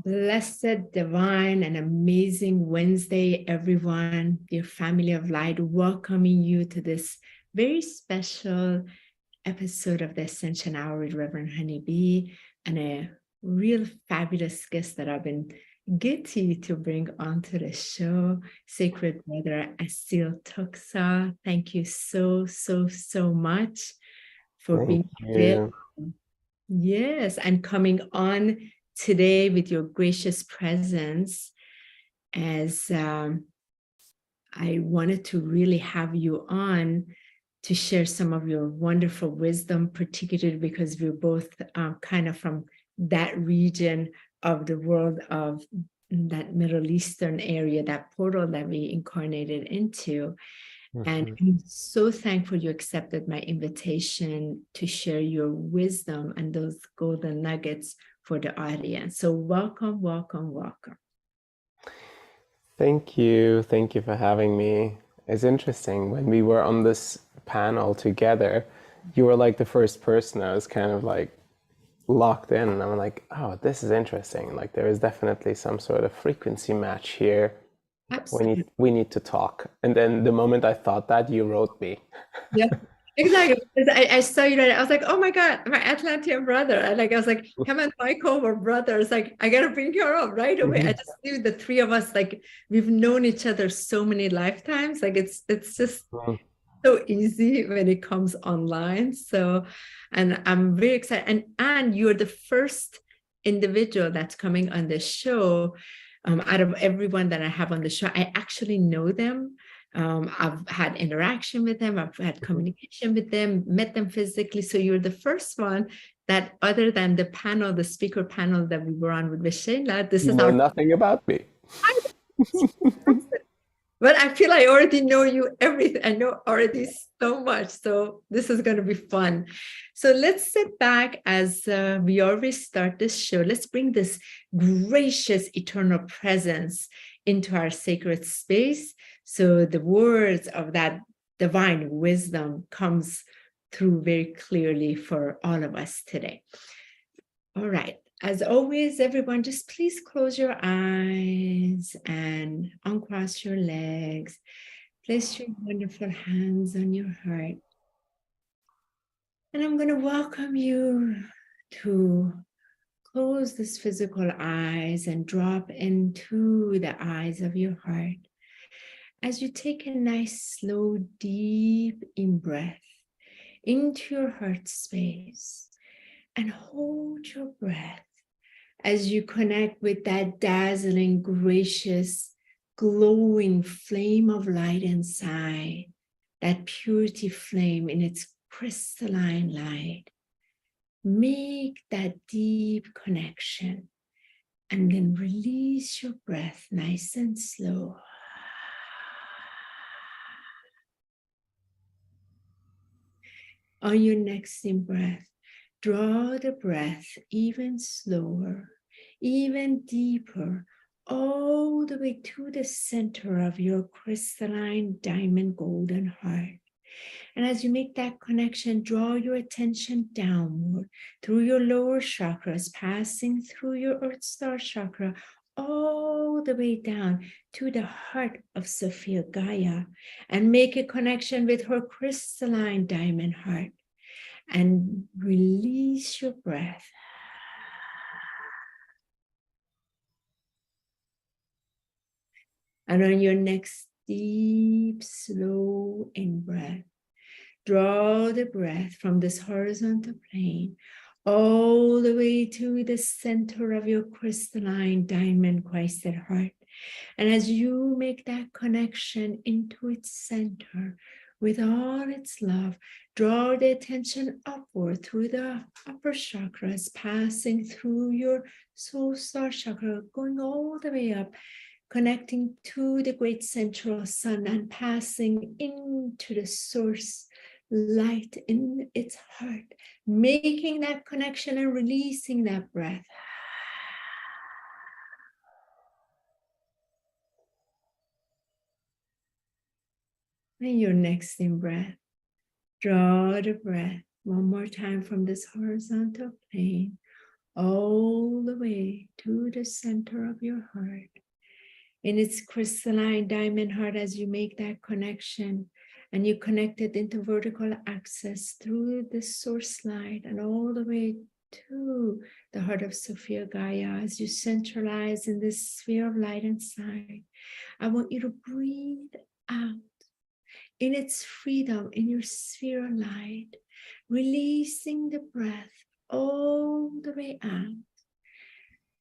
Blessed, divine, and amazing Wednesday, everyone. Dear family of light, welcoming you to this very special episode of the Ascension Hour with Reverend HoniB, and a real fabulous guest that I've been giddy to bring onto the show, Sacred Brother Asil Toksal. Thank you so much for being here. Yes, and coming on today with your gracious presence, as I wanted to really have you on to share some of your wonderful wisdom, particularly because we're both kind of from that region of the world, of that Middle Eastern area, that portal that we incarnated into. And I'm so thankful you accepted my invitation to share your wisdom and those golden nuggets for the audience. So welcome, welcome, welcome. Thank you. Thank you for having me. It's interesting. When we were on this panel together, you were like the first person I was kind of like locked in. And I'm like, oh, this is interesting. Like there is definitely some sort of frequency match here. Absolutely. We need to talk. And then the moment I thought that, you wrote me. Yeah, exactly. I saw you right. I was like, oh my God, my Atlantean brother. I was like, him and Michael were brothers. Like, I gotta bring her up right away. I just knew the three of us, like, we've known each other so many lifetimes. Like it's just so easy when it comes online. So, and I'm very excited. And you're the first individual that's coming on the show. Out of everyone that I have on the show, I actually know them. I've had interaction with them. I've had communication with them, met them physically. So you're the first one that, other than the panel, the speaker panel that we were on with Vishela, this You is know nothing about me. But I feel I already know you everything. I know already so much. So this is going to be fun. So let's sit back as we always start this show. Let's bring this gracious eternal presence into our sacred space. So the words of that divine wisdom comes through very clearly for all of us today. All right. As always, everyone, just please close your eyes and uncross your legs. Place your wonderful hands on your heart. And I'm going to welcome you to close this physical eyes and drop into the eyes of your heart. As you take a nice, slow, deep in-breath into your heart space and hold your breath as you connect with that dazzling, gracious, glowing flame of light inside, that purity flame in its crystalline light. Make that deep connection and then release your breath nice and slow. On your next in-breath, draw the breath even slower, even deeper, all the way to the center of your crystalline diamond golden heart. And as you make that connection, draw your attention downward through your lower chakras, passing through your Earth Star chakra, all the way down to the heart of Sophia Gaia, and make a connection with her crystalline diamond heart. And release your breath. And on your next deep, slow in-breath, draw the breath from this horizontal plane all the way to the center of your crystalline diamond crested heart. And as you make that connection into its center with all its love, draw the attention upward through the upper chakras, passing through your soul star chakra, going all the way up, connecting to the great central sun and passing into the source light in its heart, making that connection and releasing that breath. And your next in-breath, draw the breath one more time from this horizontal plane all the way to the center of your heart. In its crystalline diamond heart, as you make that connection and you connect it into vertical axis through the source light and all the way to the heart of Sophia Gaia, as you centralize in this sphere of light inside, I want you to breathe out in its freedom, in your sphere of light, releasing the breath all the way out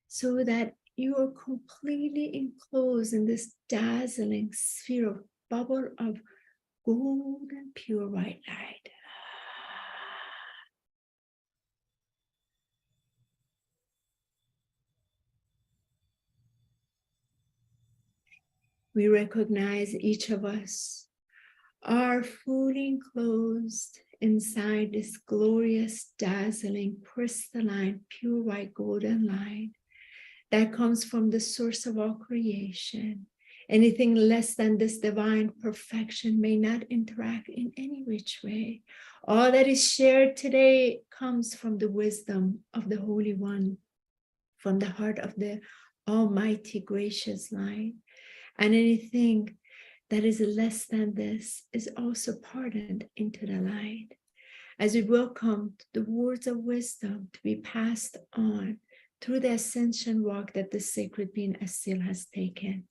so that you are completely enclosed in this dazzling sphere of bubble of golden pure white light. We recognize each of us are fully enclosed inside this glorious, dazzling, crystalline, pure white golden light that comes from the source of all creation. Anything less than this divine perfection may not interact in any which way. All that is shared today comes from the wisdom of the Holy One, from the heart of the Almighty gracious light. And anything that is less than this is also pardoned into the light. As we welcome the words of wisdom to be passed on through the ascension walk that the sacred being Asil has taken,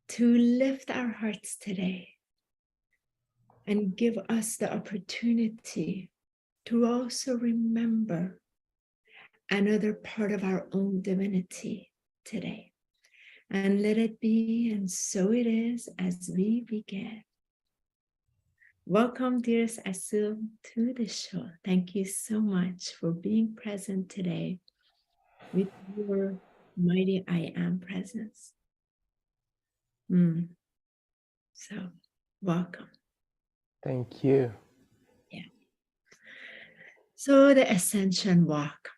to lift our hearts today and give us the opportunity to also remember another part of our own divinity today. And let it be, and so it is as we begin. Welcome, dearest Asil, to the show. Thank you so much for being present today with your mighty I Am presence. So, welcome. Thank you. Yeah. So the Ascension Walk.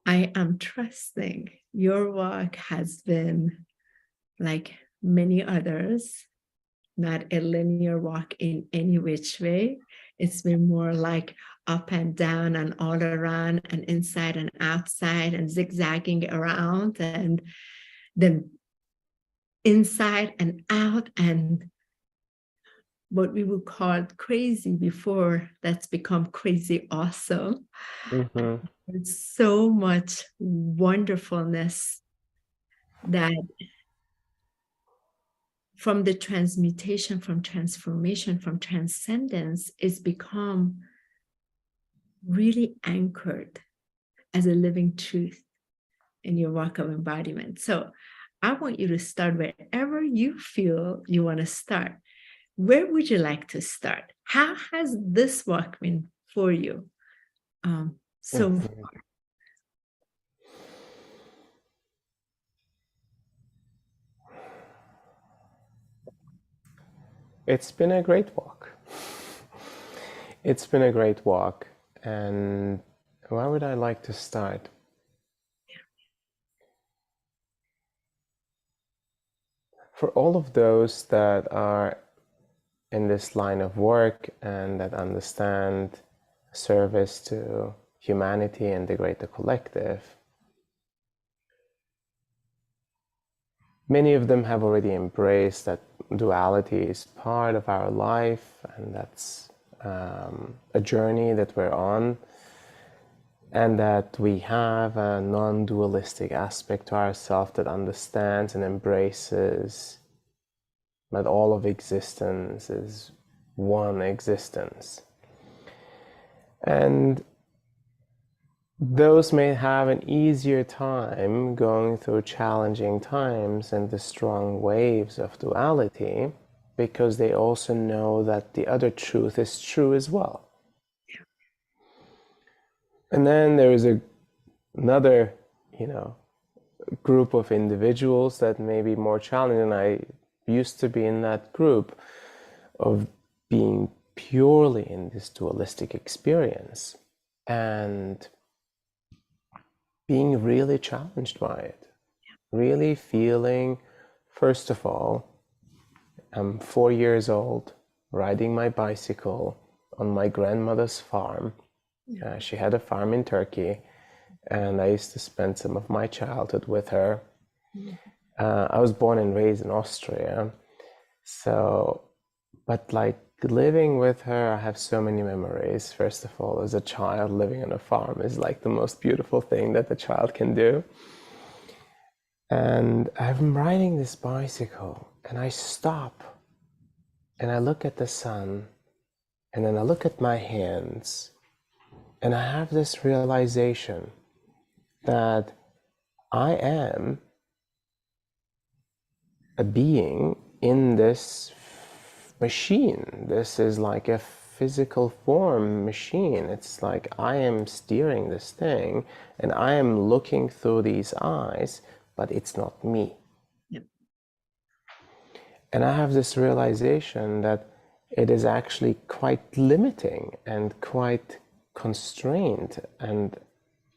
I am trusting your walk has been, like many others, not a linear walk in any which way. It's been more like up and down and all around and inside and outside and zigzagging around and then inside and out, and what we would call crazy before, that's become crazy awesome. Mm-hmm. There's so much wonderfulness that from the transmutation, from transformation, from transcendence is become really anchored as a living truth in your walk of embodiment. So I want you to start wherever you feel you want to start. Where would you like to start? How has this walk been for you so far? It's been a great walk. It's been a great walk. And where would I like to start? For all of those that are in this line of work and that understand service to humanity and the greater collective, many of them have already embraced that duality is part of our life, and that's a journey that we're on, and that we have a non-dualistic aspect to ourselves that understands and embraces that all of existence is one existence. And those may have an easier time going through challenging times and the strong waves of duality, because they also know that the other truth is true as well. And then there is another, group of individuals that may be more challenging, and I used to be in that group of being purely in this dualistic experience and being really challenged by it. Really feeling, first of all, I'm 4 years old, riding my bicycle on my grandmother's farm. She had a farm in Turkey, and I used to spend some of my childhood with her. I was born and raised in Austria, so, but like living with her, I have so many memories. First of all, as a child, living on a farm is like the most beautiful thing that a child can do. And I'm riding this bicycle, and I stop, and I look at the sun, and then I look at my hands, and I have this realization that I am a being in this machine. This is like a physical form machine. It's like I am steering this thing, and I am looking through these eyes, but it's not me. Yep. And I have this realization that it is actually quite limiting and quite constrained, and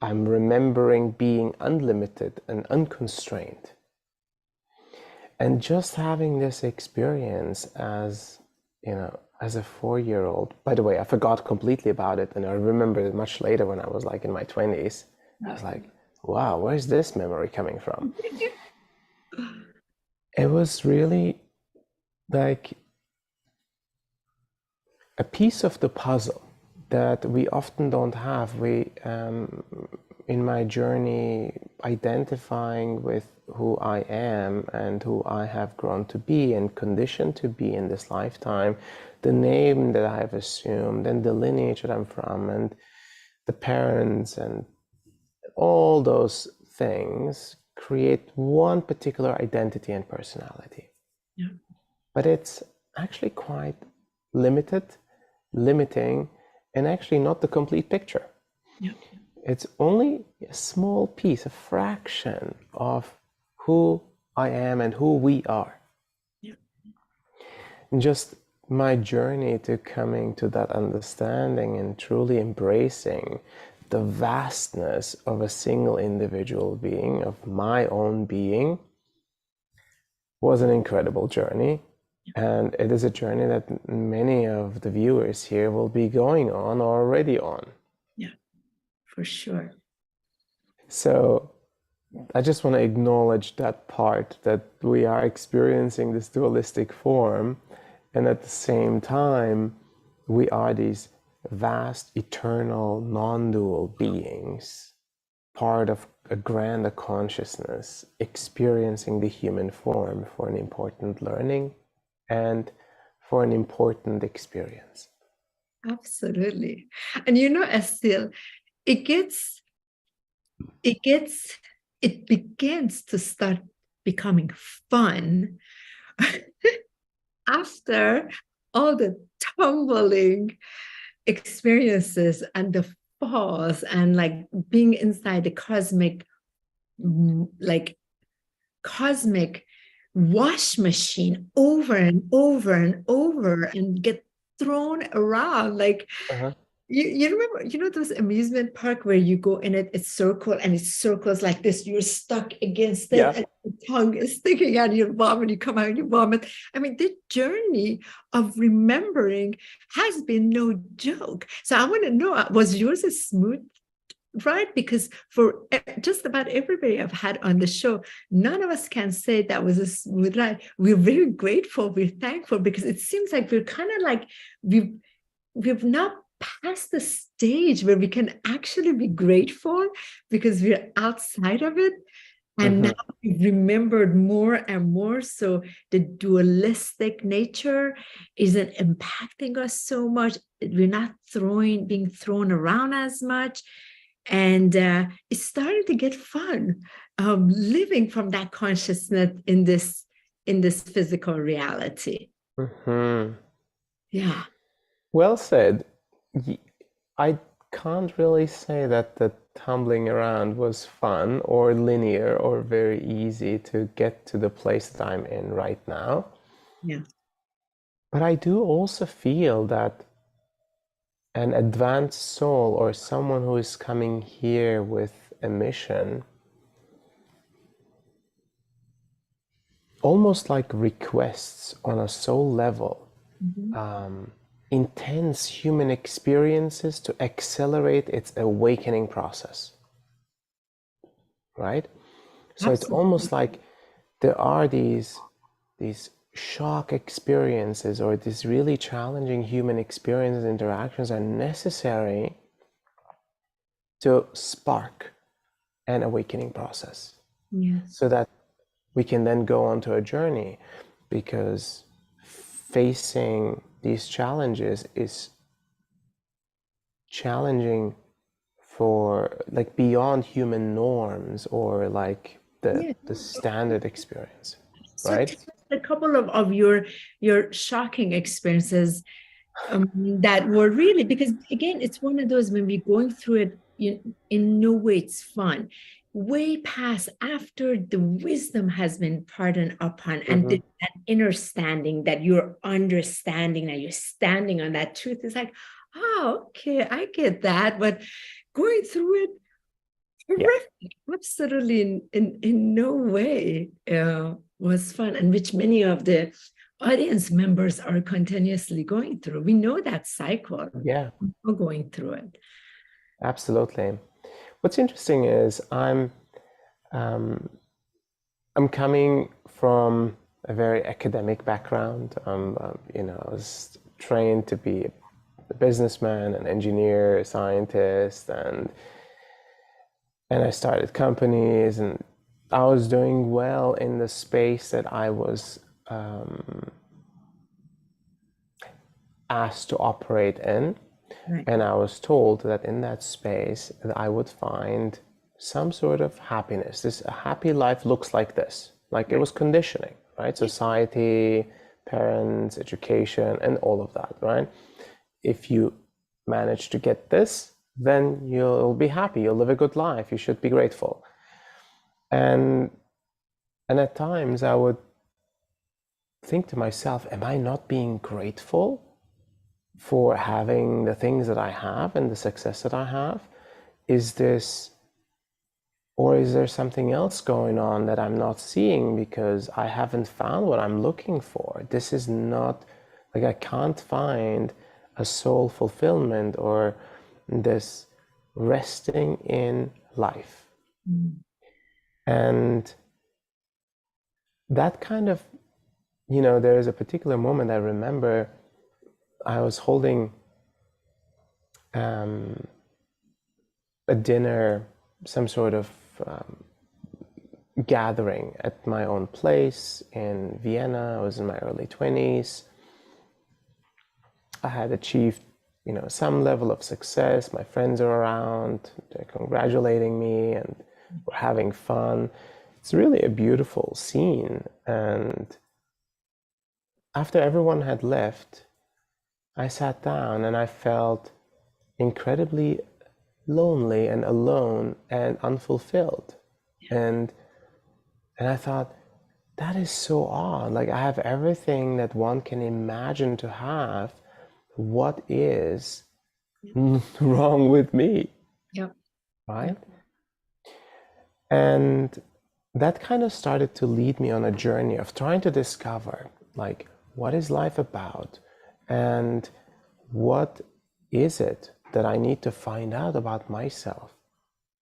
I'm remembering being unlimited and unconstrained. And just having this experience as, you know, as a 4-year-old, by the way, I forgot completely about it, and I remember it much later when I was like in my 20s. I was like, wow, where's this memory coming from? It was really like a piece of the puzzle that we often don't have. In my journey, identifying with who I am and who I have grown to be and conditioned to be in this lifetime, the name that I have assumed and the lineage that I'm from and the parents and all those things create one particular identity and personality. Yeah. But it's actually quite limiting, and actually not the complete picture. Yeah. It's only a small piece, a fraction of who I am and who we are. Yeah. And just my journey to coming to that understanding and truly embracing the vastness of a single individual being, of my own being, was an incredible journey. And it is a journey that many of the viewers here will be going on or already on. Yeah, for sure. So I just want to acknowledge that part, that we are experiencing this dualistic form, and at the same time, we are these vast, eternal, non-dual beings, part of a grander consciousness, experiencing the human form for an important learning and for an important experience. Absolutely. And you know, Asil, it begins to start becoming fun after all the tumbling experiences and the falls and like being inside the cosmic wash machine over and over and over and get thrown around like you remember, you know, those amusement park where you go in it, it's circle and it circles like this, you're stuck against it, Yeah. and the tongue is sticking out, you vomit, you come out and you vomit. I mean, the journey of remembering has been no joke. So I want to know, was yours a smooth ride? Because for just about everybody I've had on the show, none of us can say that was a smooth ride. We're very grateful, we're thankful, because it seems like we're kind of like we've not past the stage where we can actually be grateful because we're outside of it. And now we've remembered more and more. So the dualistic nature isn't impacting us so much. We're not being thrown around as much. And it's starting to get fun living from that consciousness in this physical reality. Yeah. Well said. I can't really say that the tumbling around was fun or linear or very easy to get to the place that I'm in right now. Yeah. But I do also feel that an advanced soul or someone who is coming here with a mission almost like requests on a soul level intense human experiences to accelerate its awakening process, right? So it's Absolutely. almost like there are these shock experiences, or these really challenging human experiences, interactions are necessary to spark an awakening process, Yes. so that we can then go on to a journey, because facing these challenges is challenging for like beyond human norms, or like the Yeah. standard experience, So right? tell us a couple of your shocking experiences that were really, because again, it's one of those when we're going through it, in no way it's fun. Way past after the wisdom has been pardoned upon, and Mm-hmm. that inner standing, that you're understanding, that you're standing on that truth, is like, oh, okay, I get that. But going through it, Yeah. horrific, absolutely in no way was fun, and which many of the audience members are continuously going through. We know that cycle. Yeah, We're going through it. absolutely. What's interesting is um, I'm coming from a very academic background. I was trained to be a businessman, an engineer, a scientist, and I started companies, and I was doing well in the space that I was asked to operate in. Right. And I was told that in that space that I would find some sort of happiness. A happy life looks like this. Like it was conditioning, right? Society, parents, education, and all of that, right? If you manage to get this, then you'll be happy. You'll live a good life. You should be grateful. And at times I would think to myself, am I not being grateful for having the things that I have and the success that I have? Is this, or is there something else going on that I'm not seeing because I haven't found what I'm looking for? This is not, like, I can't find a soul fulfillment or this resting in life. And that kind of, there is a particular moment I remember. I was holding a dinner, some sort of gathering at my own place in Vienna. I was in my early 20s. I had achieved, some level of success. My friends are around, they're congratulating me, and we're having fun. It's really a beautiful scene. And after everyone had left, I sat down and I felt incredibly lonely and alone and unfulfilled. And I thought, that is so odd. Like, I have everything that one can imagine to have. What is wrong with me? Yep. Right? And that kind of started to lead me on a journey of trying to discover, like, what is life about? And what is it that I need to find out about myself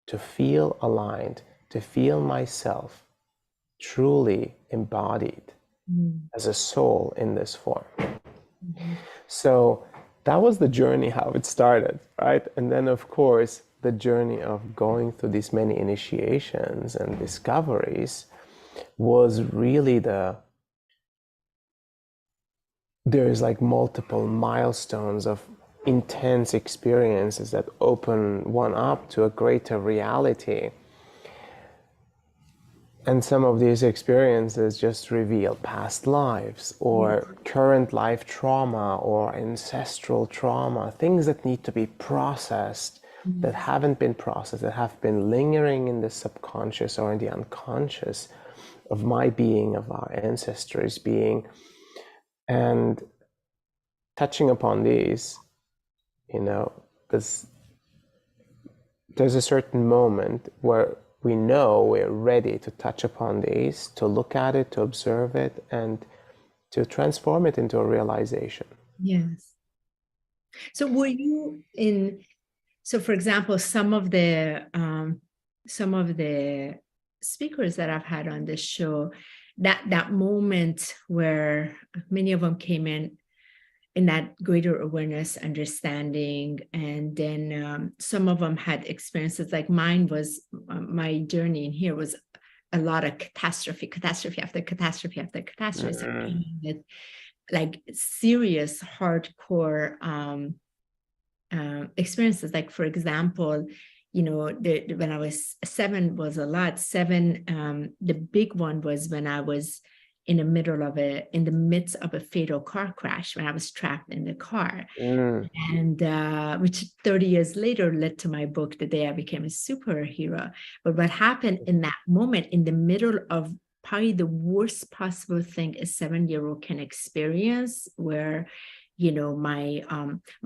to feel aligned, to feel myself truly embodied as a soul in this form? So that was the journey, how it started, right? And then, of course, the journey of going through these many initiations and discoveries was really there's like multiple milestones of intense experiences that open one up to a greater reality. And some of these experiences just reveal past lives or current life trauma or ancestral trauma, things that need to be processed, that haven't been processed, that have been lingering in the subconscious or in the unconscious of my being, of our ancestors' being. And touching upon these, there's a certain moment where we know we're ready to touch upon these, to look at it, to observe it, and to transform it into a realization. Yes. So were you in, so for example, some of the speakers that I've had on this show, that moment where many of them came in that greater awareness, understanding, and then some of them had experiences like mine was, my journey in here was a lot of catastrophe after catastrophe after catastrophe. So with like serious hardcore experiences. Like for example, you know, when I was 7 was a lot. 7, the big one was when I was in the midst of a fatal car crash, when I was trapped in the car. And which 30 years later led to my book, The Day I Became a Superhero. But what happened in that moment, in the middle of probably the worst possible thing a 7-year-old can experience, where, you know, my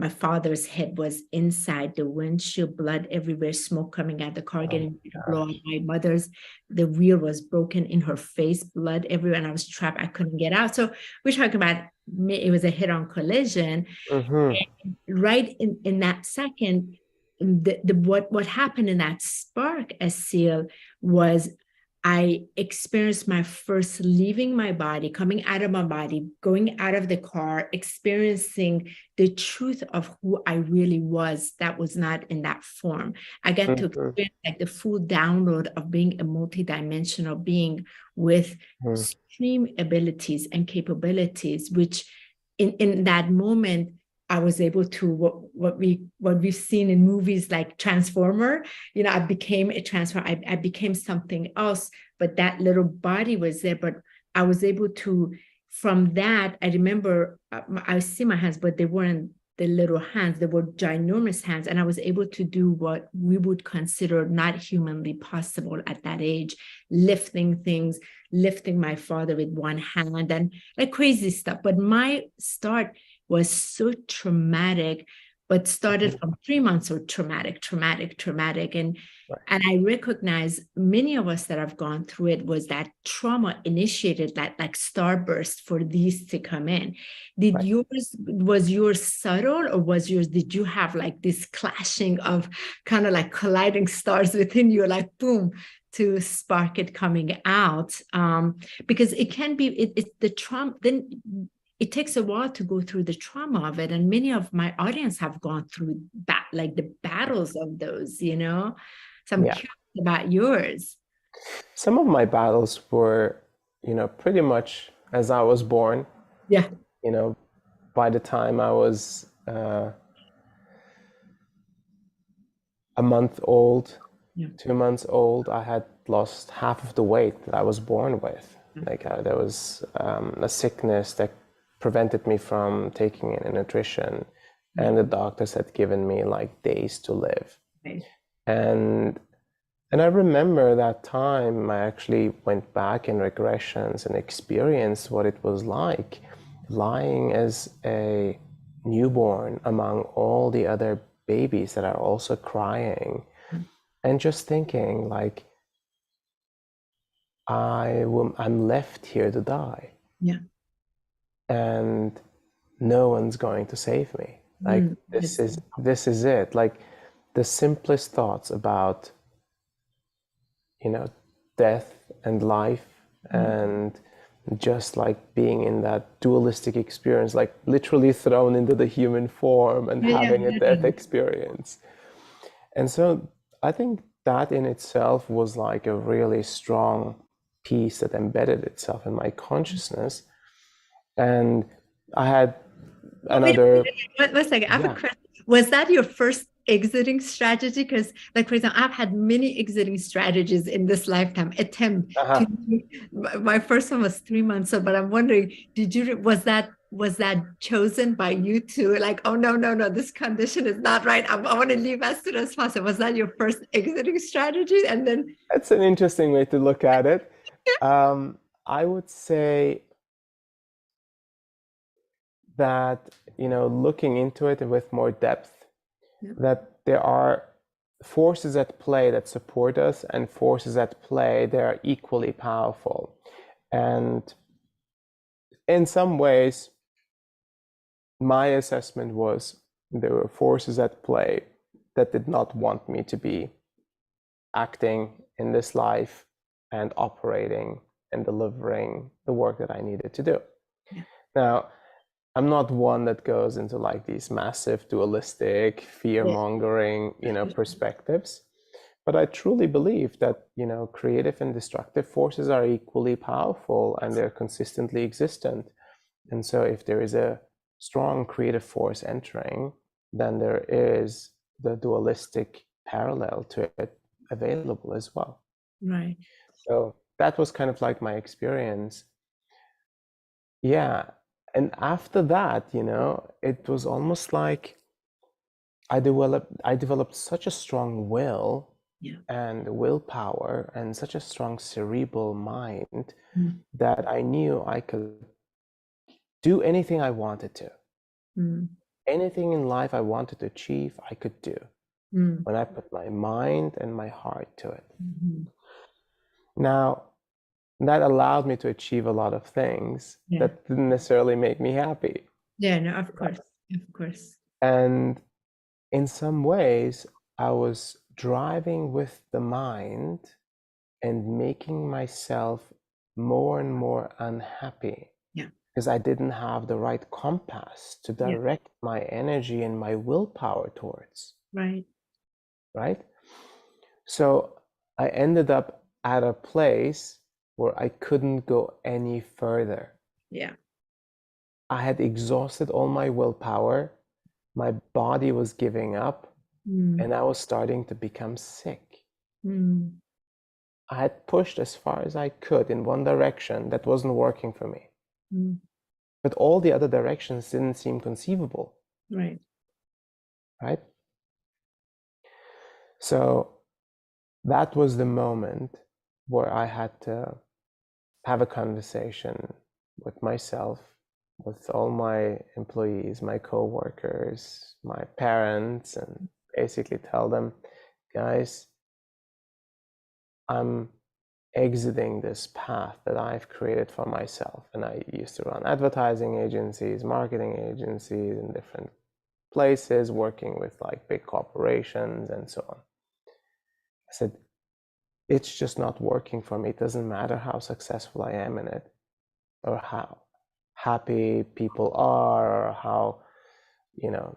father's head was inside the windshield, blood everywhere, smoke coming out the car, getting blown. My mother's, the wheel was broken in her face, blood everywhere, and I was trapped. I couldn't get out. So we're talking about, it was a head-on collision. Right in that second, what happened in that spark, Asil, was I experienced my first leaving my body, coming out of my body, going out of the car, experiencing the truth of who I really was. That was not in that form. I got to experience like the full download of being a multidimensional being with extreme abilities and capabilities, which in that moment, I was able to what we've seen in movies like Transformer. You know, I became a transformer. I became something else, but that little body was there. But I was able to, from that, I remember I see my hands, but they weren't the little hands. They were ginormous hands, and I was able to do what we would consider not humanly possible at that age, lifting things, lifting my father with one hand, and like crazy stuff. But my start was so traumatic, but started from 3 months of traumatic. And I recognize many of us that have gone through it was that trauma initiated that like starburst for these to come in. Was yours subtle, or did you have like this clashing of kind of like colliding stars within you, like boom, to spark it coming out? Because it can be, it's the trauma, then it takes a while to go through the trauma of it. And many of my audience have gone through that, like the battles of those, you know? So I'm curious about yours. Some of my battles were, you know, pretty much as I was born. Yeah. You know, by the time I was a month old, 2 months old, I had lost half of the weight that I was born with. Like there was a sickness that prevented me from taking in nutrition, and the doctors had given me like days to live. And I remember that time I actually went back in regressions and experienced what it was like lying as a newborn among all the other babies that are also crying, and just thinking like, I'm left here to die. And no one's going to save me. Like this is it. Like the simplest thoughts about, you know, death and life, and just like being in that dualistic experience, like literally thrown into the human form and having a death experience. And so I think that in itself was like a really strong piece that embedded itself in my consciousness. And I had another. Wait a second. I have a question. Was that your first exiting strategy? Because, like, for example, I've had many exiting strategies in this lifetime. My first one was 3 months old, but I'm wondering, was that chosen by you to like, oh no, this condition is not right. I want to leave as soon as possible. Was that your first exiting strategy? And then that's an interesting way to look at it. I would say that, you know, looking into it with more depth, that there are forces at play that support us and forces at play that are equally powerful. And in some ways, my assessment was there were forces at play that did not want me to be acting in this life and operating and delivering the work that I needed to do. Yeah. Now, I'm not one that goes into like these massive dualistic, fear-mongering, perspectives, but I truly believe that, creative and destructive forces are equally powerful and they're consistently existent. And so if there is a strong creative force entering, then there is the dualistic parallel to it available as well. Right. So that was kind of like my experience. Yeah. And after that, it was almost like I developed such a strong will and willpower and such a strong cerebral mind that I knew I could do anything I wanted to. Anything in life I wanted to achieve, I could do when I put my mind and my heart to it. Now, that allowed me to achieve a lot of things that didn't necessarily make me happy. Yeah, no, of course. And in some ways, I was driving with the mind and making myself more and more unhappy. Yeah. Because I didn't have the right compass to direct my energy and my willpower towards. Right? So I ended up at a place where I couldn't go any further. Yeah. I had exhausted all my willpower. My body was giving up and I was starting to become sick. I had pushed as far as I could in one direction that wasn't working for me. But all the other directions didn't seem conceivable. Right. So that was the moment where I had to have a conversation with myself, with all my employees, my co-workers, my parents, and basically tell them, guys, I'm exiting this path that I've created for myself. And I used to run advertising agencies, marketing agencies in different places, working with like big corporations and so on. I said, it's just not working for me. It doesn't matter how successful I am in it or how happy people are or how,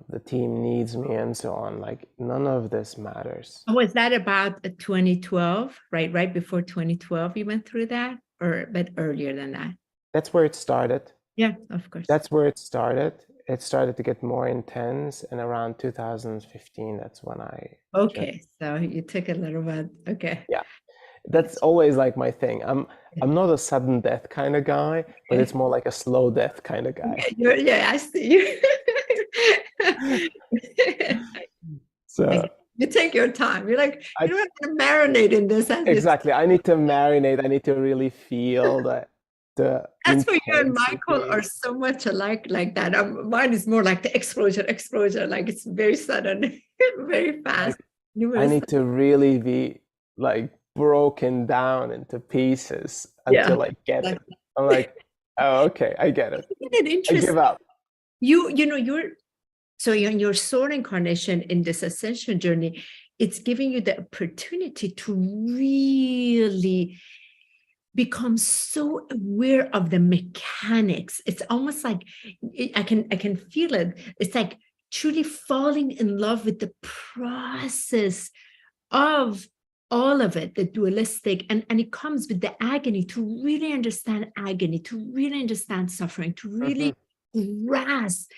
the team needs me and so on. Like none of this matters. Was that about 2012, right? Right before 2012 you went through that, or a bit earlier than that? That's where it started. Yeah, of course. That's where it started. It started to get more intense, and around 2015, that's when I... Okay, so you took a little bit. Okay. Yeah, that's always like my thing. I'm not a sudden death kind of guy, but it's more like a slow death kind of guy. Yeah, I see you. So you take your time. You're like, you don't have to marinate in this. Exactly. I need to marinate. I need to really feel the That's why you and Michael are so much alike like that. Mine is more like the exposure, like it's very sudden, very fast. I need to really be like broken down into pieces until I get it. I'm like, oh, okay, I get it. Isn't it interesting? I give up. In your soul incarnation in this ascension journey, it's giving you the opportunity to really become so aware of the mechanics. It's almost like I can feel it. It's like truly falling in love with the process of all of it, the dualistic, and it comes with the agony, to really understand agony, to really understand suffering, to really grasp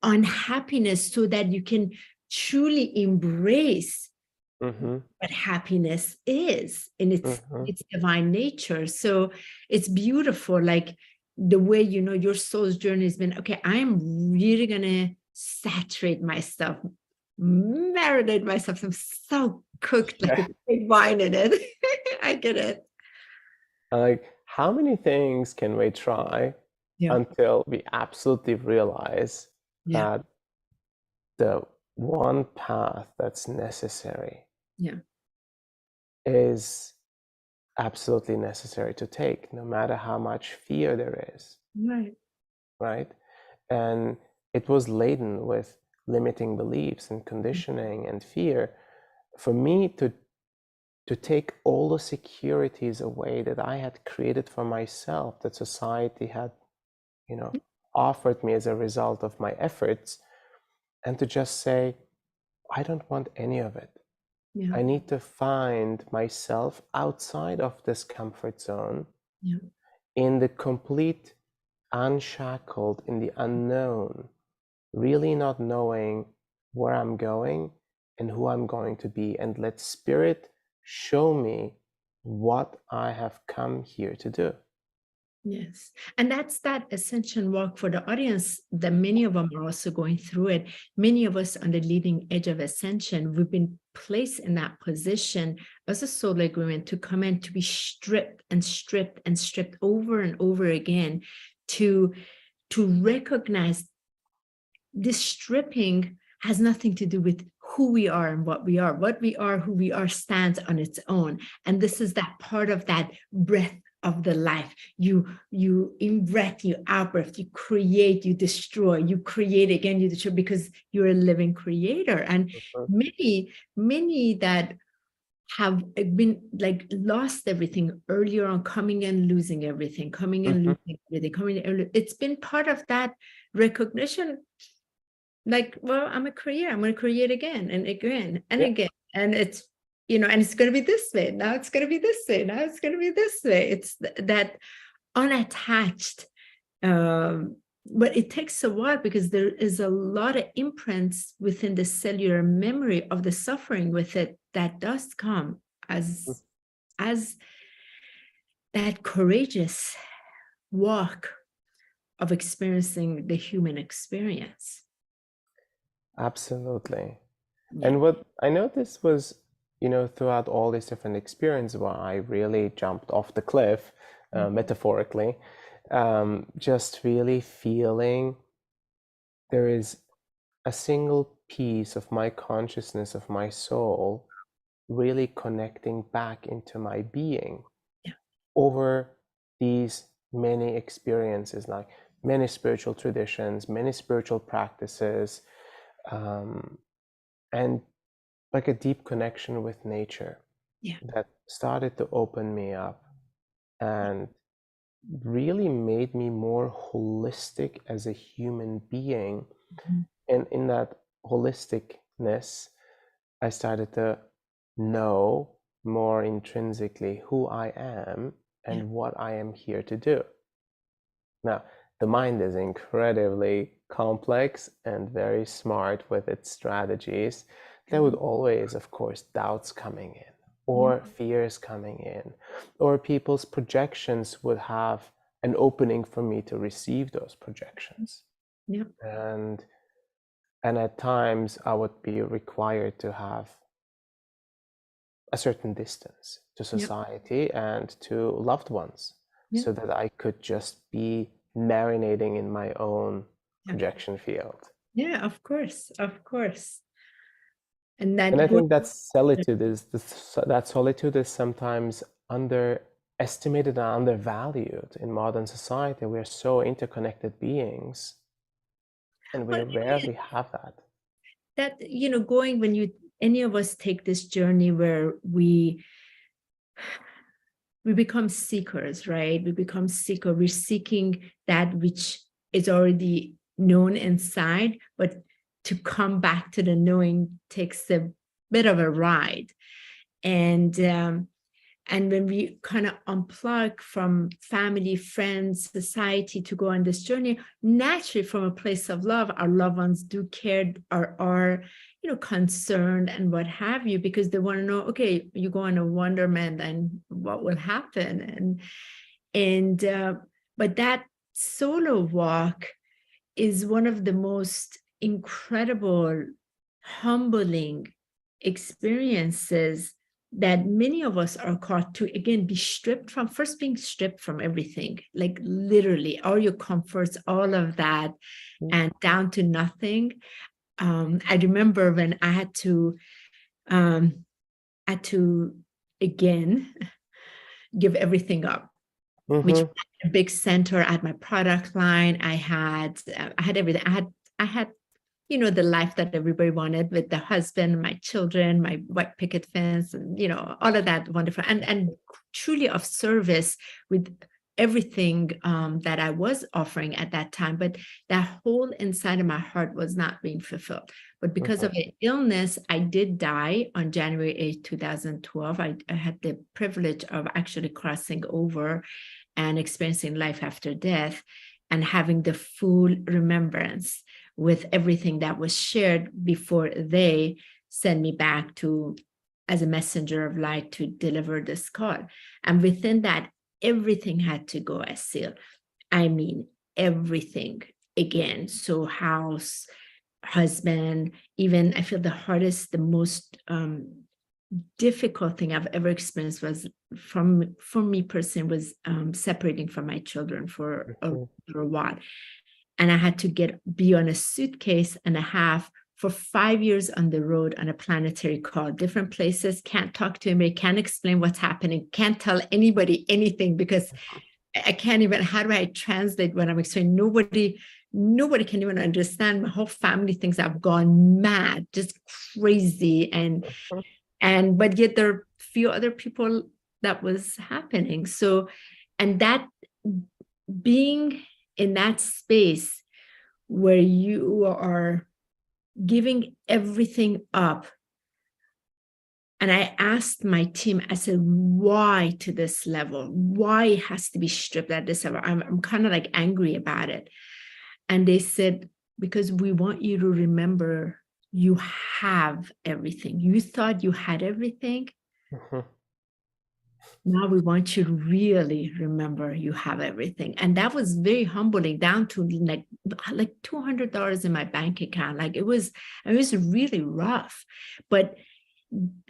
unhappiness so that you can truly embrace what happiness is in its divine nature. So it's beautiful, like the way your soul's journey has been. Okay, I am really gonna saturate myself, marinate myself. I'm so cooked like a big wine in it. I get it. Like, how many things can we try until we absolutely realize that the one path that's necessary is absolutely necessary to take, no matter how much fear there is. Right? And it was laden with limiting beliefs and conditioning and fear, for me to take all the securities away that I had created for myself, that society had, offered me as a result of my efforts, and to just say, I don't want any of it. Yeah. I need to find myself outside of this comfort zone, in the complete unshackled, in the unknown, really not knowing where I'm going and who I'm going to be, and let spirit show me what I have come here to do. Yes. And that's that ascension walk for the audience that many of them are also going through it. Many of us on the leading edge of ascension, we've been placed in that position as a soul agreement to come in, to be stripped and stripped and stripped over and over again, to recognize this stripping has nothing to do with who we are and what we are. What we are, who we are, stands on its own. And this is that part of that breath of the life. You in-breath, you out-breath, you create, you destroy, you create again, you destroy, because you're a living creator. And many that have been like lost everything earlier on, coming and losing everything, coming and losing everything, coming and it's been part of that recognition. Like, well, I'm a creator, I'm going to create again and again and again. And it's, and it's going to be this way. Now it's going to be this way. Now it's going to be this way. It's that unattached. But it takes a while, because there is a lot of imprints within the cellular memory of the suffering with it that does come as that courageous walk of experiencing the human experience. Absolutely. And what I noticed was, throughout all these different experiences where I really jumped off the cliff, metaphorically, just really feeling there is a single piece of my consciousness, of my soul, really connecting back into my being over these many experiences, like many spiritual traditions, many spiritual practices, and like a deep connection with nature that started to open me up and really made me more holistic as a human being. And in that holisticness, I started to know more intrinsically who I am and what I am here to do. Now, the mind is incredibly complex and very smart with its strategies. There would always, of course, doubts coming in, or fears coming in, or people's projections would have an opening for me to receive those projections. And at times I would be required to have a certain distance to society and to loved ones, so that I could just be marinating in my own projection field. Yeah, of course. And I think that solitude is sometimes underestimated and undervalued in modern society. We are so interconnected beings, and we rarely have that. That, going, when any of us take this journey where we become seekers, right? We're seeking that which is already known inside, but to come back to the knowing takes a bit of a ride. And when we kind of unplug from family, friends, society to go on this journey, naturally from a place of love, our loved ones do care, are concerned and what have you, because they want to know, okay, you go on a wonderment and what will happen. But that solo walk is one of the most incredible, humbling experiences that many of us are caught to, again, be stripped from, first being stripped from everything, like literally all your comforts, all of that, and down to nothing. I remember when I had to again give everything up, which was a big center. I had my product line. I had everything. I had the life that everybody wanted with the husband, my children, my white picket fence, and, all of that wonderful, and truly of service with everything that I was offering at that time. But that whole inside of my heart was not being fulfilled. But because of an illness, I did die on January 8th, 2012. I had the privilege of actually crossing over and experiencing life after death and having the full remembrance with everything that was shared before they sent me back to as a messenger of light to deliver this call. And within that, everything had to go, Asil. I mean, everything again. So house, husband, even I feel the most difficult thing I've ever experienced was for me personally was separating from my children for a while. And I had to be on a suitcase and a half for 5 years on the road on a planetary call, different places, can't talk to anybody, can't explain what's happening, can't tell anybody anything because I can't even, how do I translate what I'm explaining? Nobody can even understand. My whole family thinks I've gone mad, just crazy. But yet there are few other people that was happening. So, and that being in that space where you are giving everything up. And I asked my team, I said, why to this level? Why it has to be stripped at this level? I'm kind of like angry about it. And they said, because we want you to remember you have everything. You thought you had everything. Now we want you to really remember you have everything. And that was very humbling, down to like $200 in my bank account. Like it was really rough, but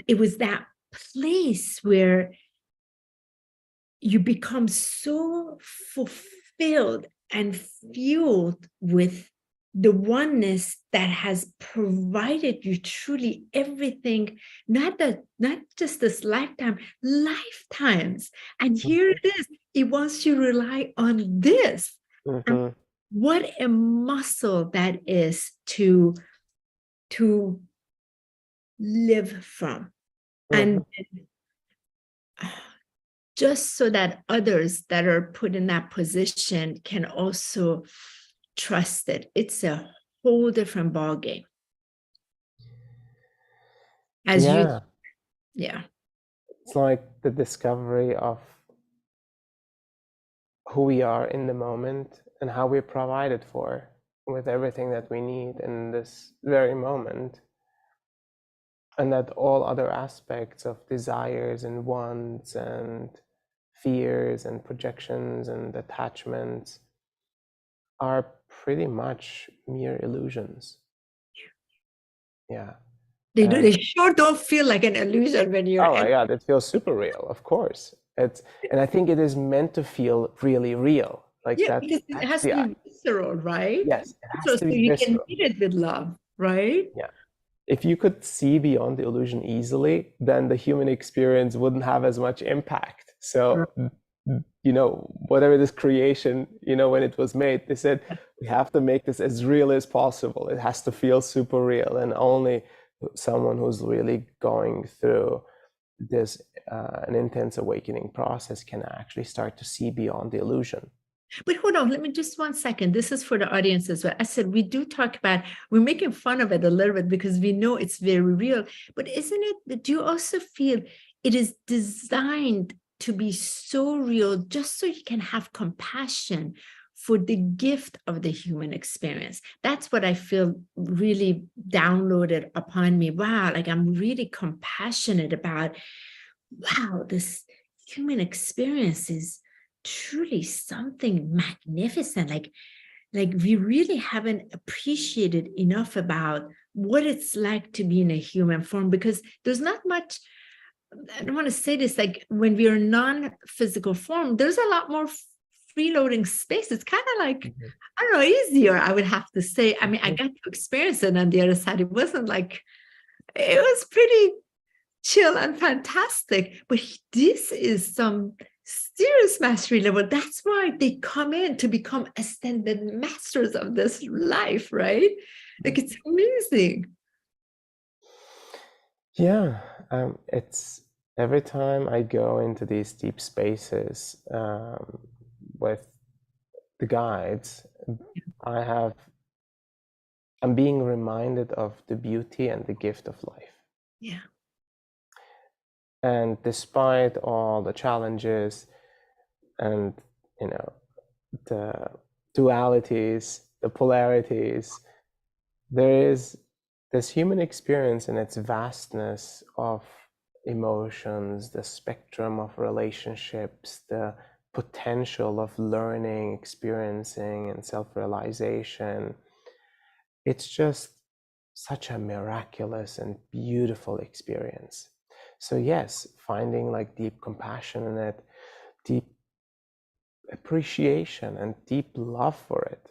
it was that place where you become so fulfilled and fueled with the oneness that has provided you truly everything, not just this lifetime, lifetimes. And here it is. It wants you to rely on this. And what a muscle that is to live from. And just so that others that are put in that position can also trust it. It's a whole different ballgame. Yeah. It's like the discovery of who we are in the moment and how we're provided for with everything that we need in this very moment. And that all other aspects of desires and wants and fears and projections and attachments are pretty much mere illusions. Yeah. They sure don't feel like an illusion when you're... Oh my God, it feels super real, of course. And I think it is meant to feel really real. Like that, because it has to be visceral, right? Yes, it has to be visceral. So you can meet it with love, right? Yeah. If you could see beyond the illusion easily, then the human experience wouldn't have as much impact. So, whatever this creation, when it was made, they said, we have to make this as real as possible. It has to feel super real. And only someone who's really going through this, an intense awakening process can actually start to see beyond the illusion. But hold on, let me just 1 second. This is for the audience as well. I said, we do talk about, we're making fun of it a little bit because we know it's very real, but isn't it, do you also feel it is designed to be so real just so you can have compassion for the gift of the human experience? That's what I feel really downloaded upon me. Wow, like I'm really compassionate about, wow, this human experience is truly something magnificent. Like we really haven't appreciated enough about what it's like to be in a human form, because there's not much, I don't want to say this, like when we are non-physical form, there's a lot more freeloading space. It's kind of like, I don't know, easier, I would have to say. I mean, I got to experience it on the other side. It wasn't like, it was pretty chill and fantastic, but this is some serious mastery level. That's why they come in to become ascended masters of this life, right? Like, it's amazing. Yeah, it's every time I go into these deep spaces with the guides, I'm being reminded of the beauty and the gift of life. Yeah. And despite all the challenges and, you know, the dualities, the polarities, there is this human experience in its vastness of emotions, the spectrum of relationships, the potential of learning, experiencing, and self-realization. It's just such a miraculous and beautiful experience. So yes, finding like deep compassion in it, deep appreciation and deep love for it.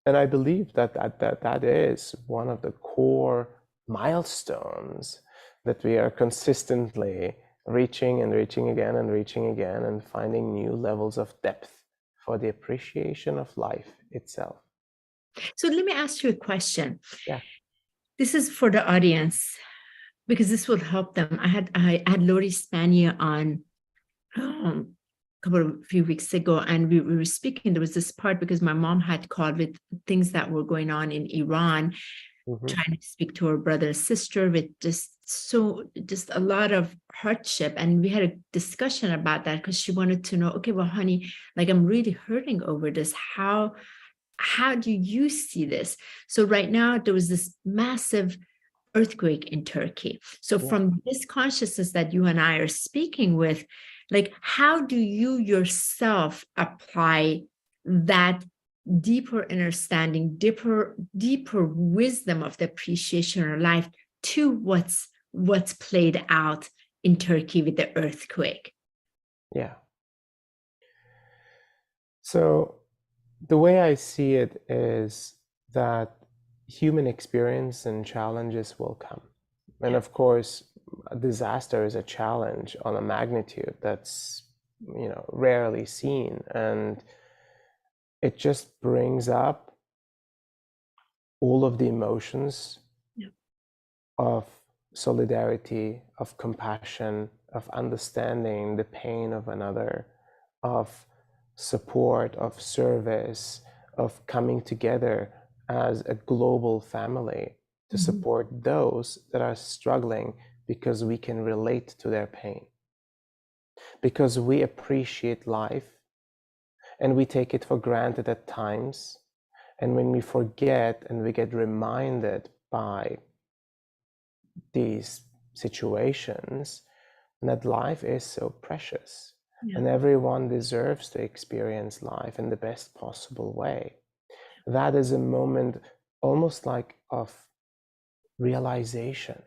And I believe that is one of the core milestones that we are consistently reaching and reaching again and reaching again and finding new levels of depth for the appreciation of life itself. So let me ask you a question. Yeah. This is for the audience because this will help them. I had Lori Spanier on a few weeks ago, and we were speaking. There was this part because my mom had called with things that were going on in Iran, trying to speak to her brother and sister with just a lot of hardship. And we had a discussion about that because she wanted to know, okay, well, honey, like I'm really hurting over this. How do you see this? So right now there was this massive earthquake in Turkey. So from this consciousness that you and I are speaking with, like, how do you yourself apply that deeper understanding, deeper wisdom of the appreciation of life to what's played out in Turkey with the earthquake? Yeah. So the way I see it is that human experience and challenges will come. And of course, a disaster is a challenge on a magnitude that's, rarely seen. And it just brings up all of the emotions of solidarity, of compassion, of understanding the pain of another, of support, of service, of coming together as a global family to support those that are struggling because we can relate to their pain, because we appreciate life and we take it for granted at times. And when we forget and we get reminded by these situations that life is so precious and everyone deserves to experience life in the best possible way. That is a moment almost like of realization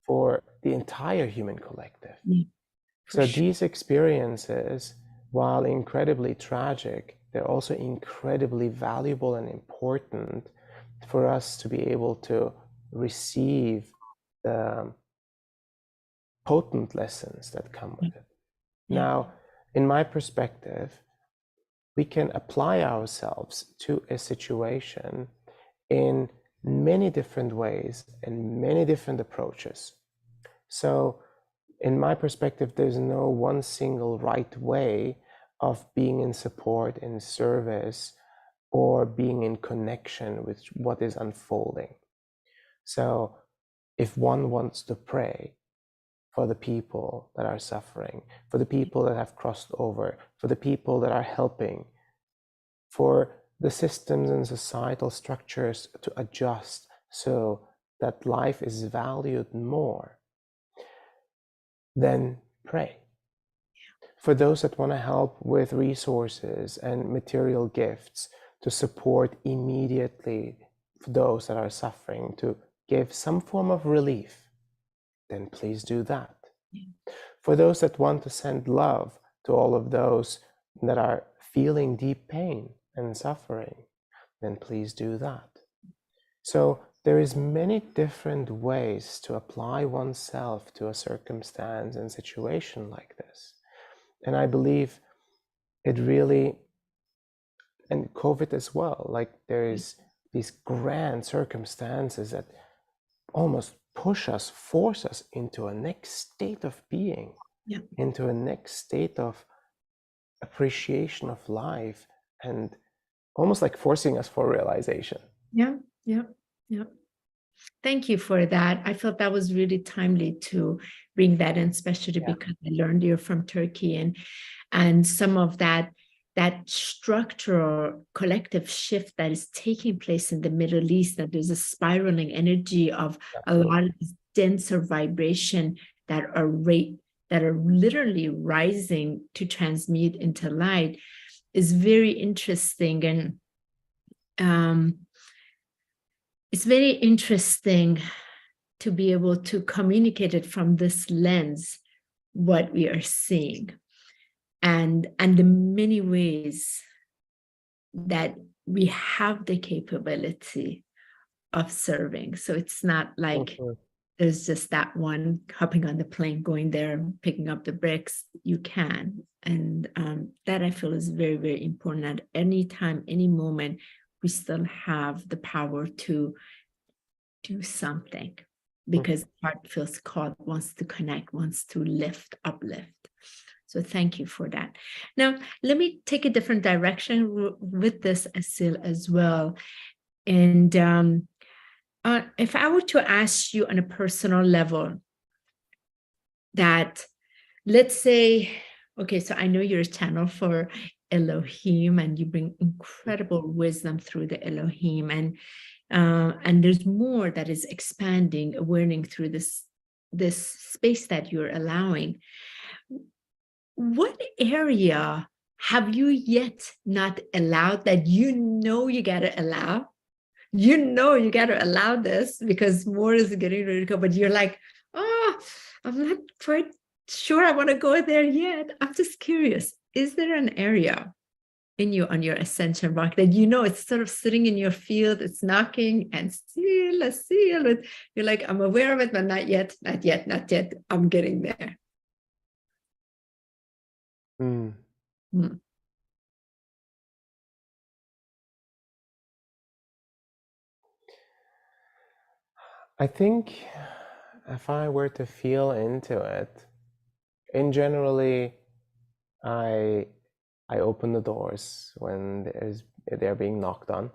for the entire human collective. So these experiences, while incredibly tragic, they're also incredibly valuable and important for us to be able to receive the potent lessons that come with it. Now, in my perspective, we can apply ourselves to a situation in many different ways and many different approaches. So in my perspective, there's no one single right way of being in support, in service, or being in connection with what is unfolding. So if one wants to pray for the people that are suffering, for the people that have crossed over, for the people that are helping, for the systems and societal structures to adjust so that life is valued more, then pray. For those that want to help with resources and material gifts to support immediately for those that are suffering, to give some form of relief, then please do that. For those that want to send love to all of those that are feeling deep pain and suffering, then please do that. So there is many different ways to apply oneself to a circumstance and situation like this. And I believe it really, and COVID as well, like there is these grand circumstances that almost push us, force us into a next state of being, into a next state of appreciation of life, and almost like forcing us for realization. Yeah. Thank you for that. I felt that was really timely to bring that in, especially because I learned you're from Turkey, and some of that structural collective shift that is taking place in the Middle East, that there's a spiraling energy of a lot of denser vibration that are literally rising to transmute into light, is very interesting. And it's very interesting to be able to communicate it from this lens, what we are seeing, and the many ways that we have the capability of serving. So it's not like there's just that one hopping on the plane, going there, picking up the bricks. You can. And that I feel is very, very important. At any time, any moment, we still have the power to do something, because the heart feels called, wants to connect, wants to uplift. So thank you for that. Now, let me take a different direction with this, Asil, as well. And if I were to ask you on a personal level that, let's say, okay, so I know you're a channel for Elohim, and you bring incredible wisdom through the Elohim, and there's more that is expanding, awarening through this space that you're allowing. What area have you yet not allowed that you gotta allow? You gotta allow this because more is getting ready to go, but you're like, oh, I'm not quite sure I want to go there yet. I'm just curious. Is there an area in you on your ascension rock that it's sort of sitting in your field, it's knocking and seal, you're like, I'm aware of it, but not yet. I'm getting there. I think if I were to feel into it, in generally, I open the doors when they're being knocked on.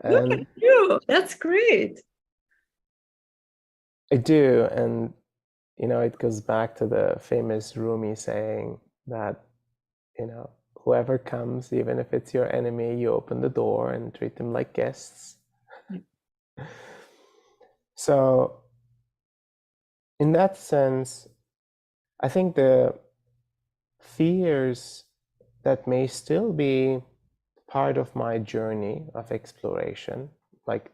Look at you. That's great. I do, and it goes back to the famous Rumi saying that, whoever comes, even if it's your enemy, you open the door and treat them like guests. So in that sense, I think the fears that may still be part of my journey of exploration, like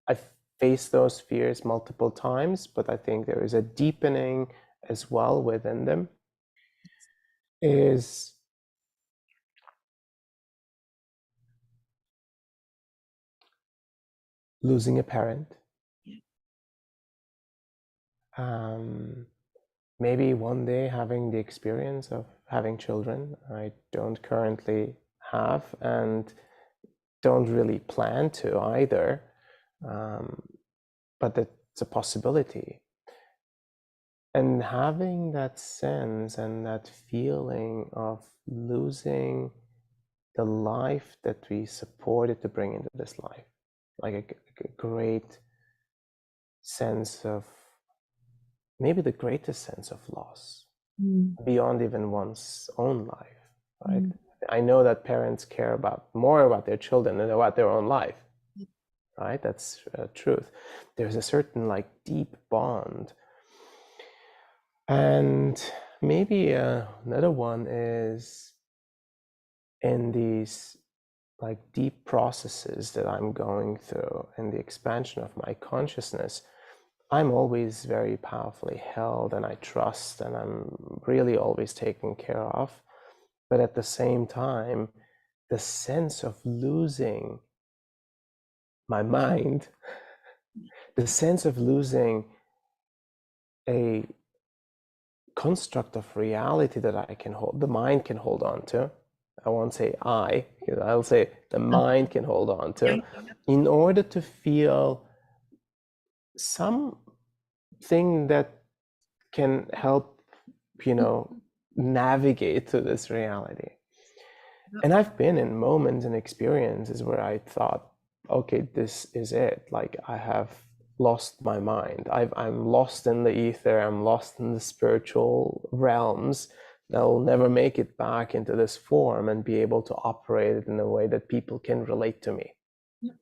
I've faced those fears multiple times, but I think there is a deepening as well within them, is losing a parent. Maybe one day having the experience of having children. I don't currently have and don't really plan to either, but it's a possibility. And having that sense and that feeling of losing the life that we supported to bring into this life, like a great sense of, maybe the greatest sense of loss beyond even one's own life, right? I know that parents care more about their children than about their own life, right? That's truth. There's a certain deep bond. And maybe another one is in these deep processes that I'm going through in the expansion of my consciousness. I'm always very powerfully held, and I trust, and I'm really always taken care of. But at the same time, the sense of losing my mind, the sense of losing a construct of reality that I can hold, the mind can hold on to, I won't say I, because I'll say the mind can hold on to, Yeah. in order to feel something that can help, navigate to this reality. And I've been in moments and experiences where I thought, okay, this is it. Like, I have lost my mind. I'm lost in the ether. I'm lost in the spiritual realms. I will never make it back into this form and be able to operate it in a way that people can relate to me. Yeah.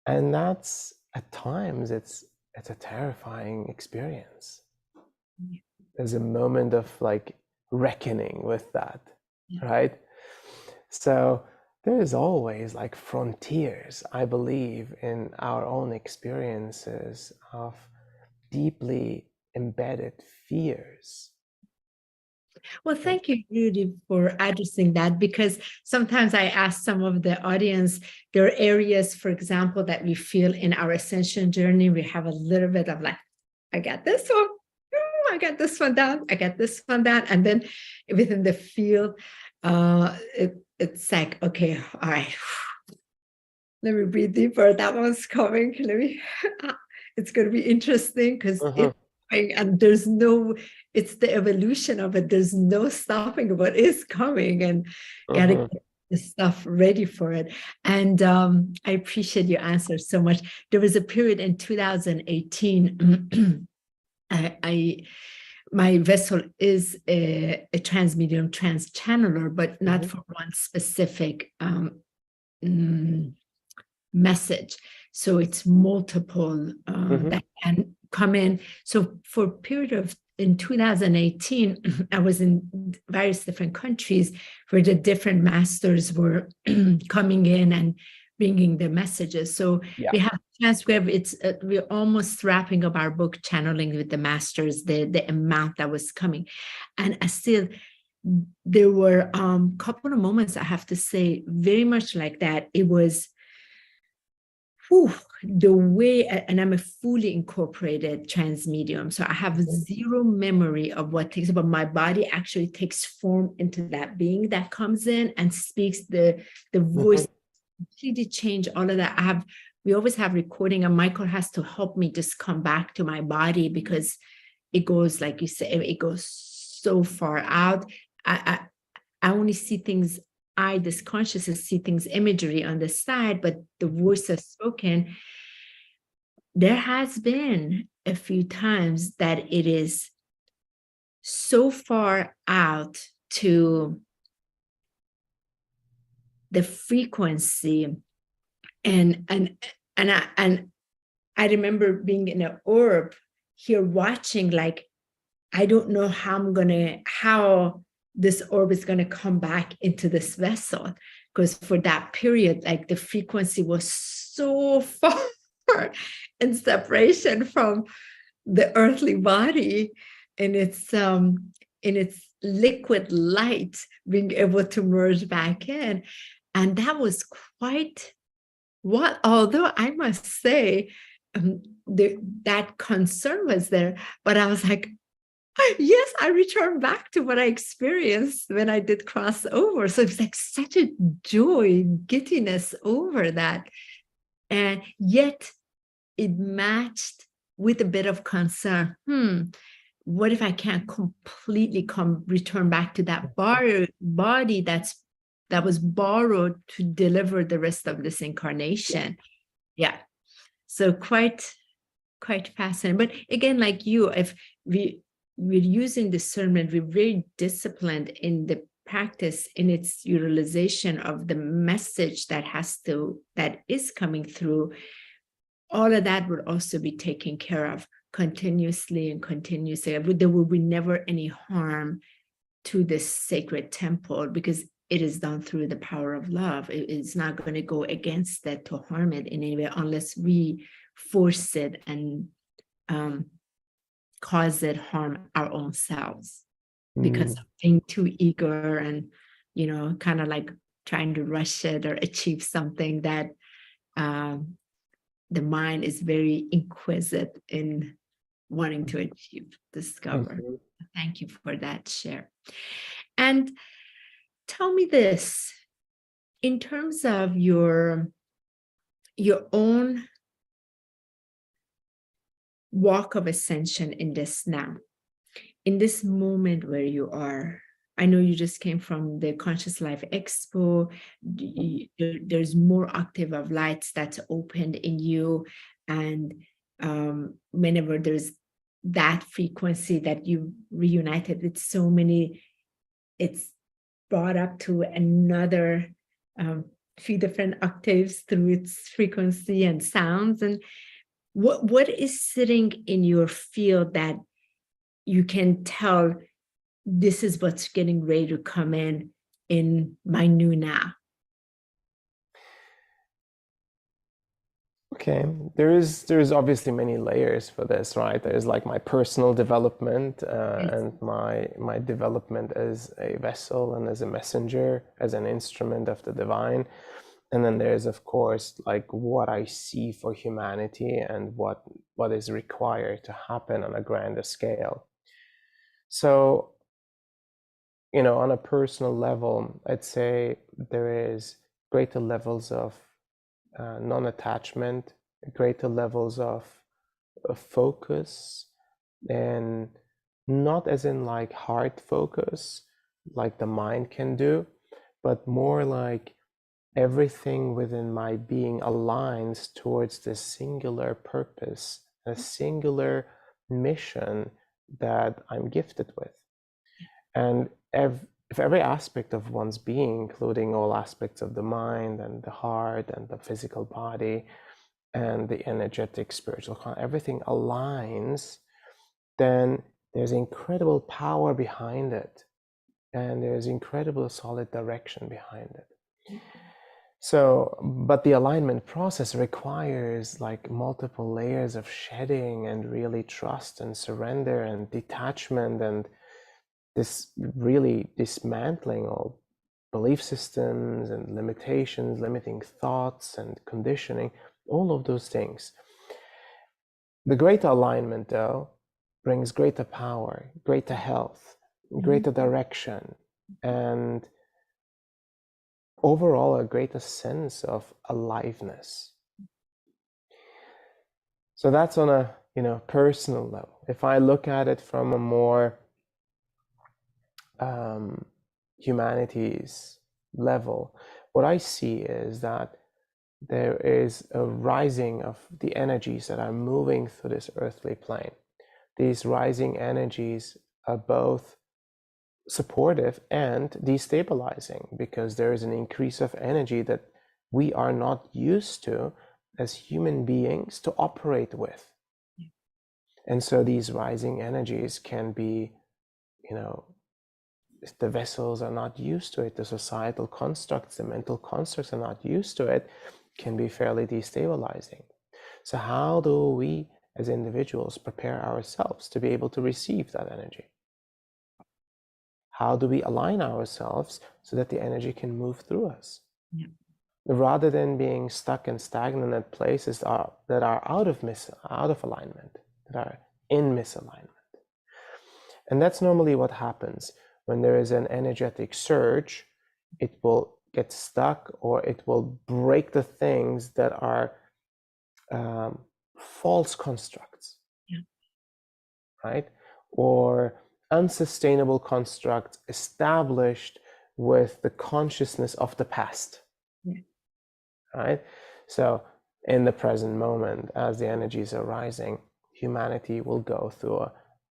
And that's, at times, it's a terrifying experience. Yeah. There's a moment of like reckoning with that, right? So there is always like frontiers, I believe, in our own experiences of deeply embedded fears. Well, thank you, Rudy, for addressing that, because sometimes I ask some of the audience, there are areas, for example, that we feel in our ascension journey, we have a little bit of like, I got this one, I got this one down, I got this one down. And then within the field, it's like, okay, all right, let me breathe deeper. That one's coming. It's going to be interesting because and there's no, it's the evolution of it. There's no stopping what is coming, and gotta get the stuff ready for it. And I appreciate your answer so much. There was a period in 2018. My vessel is a transmedium, transchanneler, but not for one specific message. So it's multiple that can come in. So for a period of, in 2018, I was in various different countries where the different masters were coming in and bringing the messages. So we have a chance, we're almost wrapping up our book, Channeling with the Masters, the amount that was coming. And I still, there were a couple of moments, I have to say, very much like that. It was, the way, and I'm a fully incorporated transmedium, so I have zero memory of what takes, but my body actually takes form into that being that comes in and speaks. The voice completely change all of that. We always have recording, and Michael has to help me just come back to my body, because it goes, like you say, it goes so far out. I only see things, this consciousness see things imagery on the side, but the voice has spoken. There has been a few times that it is so far out to the frequency, and I remember being in an orb here watching, like, I don't know how this orb is going to come back into this vessel, because for that period, like, the frequency was so far in separation from the earthly body, and its liquid light being able to merge back in. And that was quite what, although I must say, that concern was there, but I was like, yes, I returned back to what I experienced when I did cross over. So it was like such a joy, giddiness over that. And yet it matched with a bit of concern. What if I can't completely return back to that body that was borrowed to deliver the rest of this incarnation? Yeah. So quite fascinating. But again, like you, if we're using discernment, we're very disciplined in the practice, in its utilization of the message that is coming through. All of that would also be taken care of continuously. There will be never any harm to this sacred temple, because it is done through the power of love. It's not going to go against that to harm it in any way, unless we force it and cause it harm our own selves because of being too eager and, kind of like trying to rush it or achieve something that the mind is very inquisitive in wanting to achieve, discover. Thank you for that share. And tell me this, in terms of your own walk of ascension in this now, in this moment where you are. I know you just came from the Conscious Life Expo. There's more octave of lights that's opened in you. And whenever there's that frequency that you reunited with so many, it's brought up to another few different octaves through its frequency and sounds. And what is sitting in your field that you can tell this is what's getting ready to come in my new now? Okay, there's obviously many layers for this, right? There's like my personal development and my development as a vessel and as a messenger, as an instrument of the divine. And then there's, of course, like what I see for humanity and what is required to happen on a grander scale. So, you know, on a personal level, I'd say there is greater levels of non-attachment, greater levels of focus, and not as in like hard focus, like the mind can do, but more like everything within my being aligns towards this singular purpose, a singular mission that I'm gifted with. And if every aspect of one's being, including all aspects of the mind and the heart and the physical body and the energetic spiritual, everything aligns, then there's incredible power behind it. And there's incredible solid direction behind it. So, but the alignment process requires like multiple layers of shedding and really trust and surrender and detachment and this really dismantling all belief systems and limitations, limiting thoughts and conditioning, all of those things. The greater alignment, though, brings greater power, greater health, greater direction, and overall a greater sense of aliveness. So that's on a personal level. If I look at it from a more humanities level, what I see is that there is a rising of the energies that are moving through this earthly plane. These rising energies are both supportive and destabilizing because there is an increase of energy that we are not used to as human beings to operate with. And so these rising energies can be, if the vessels are not used to it, the societal constructs, the mental constructs are not used to it, can be fairly destabilizing. So how do we as individuals prepare ourselves to be able to receive that energy? How do we align ourselves so that the energy can move through us? Yeah. Rather than being stuck and stagnant at places that are out of alignment, that are in misalignment. And that's normally what happens. When there is an energetic surge, it will get stuck or it will break the things that are false constructs, right? Or unsustainable constructs established with the consciousness of the past, right? So in the present moment, as the energies are rising, humanity will go through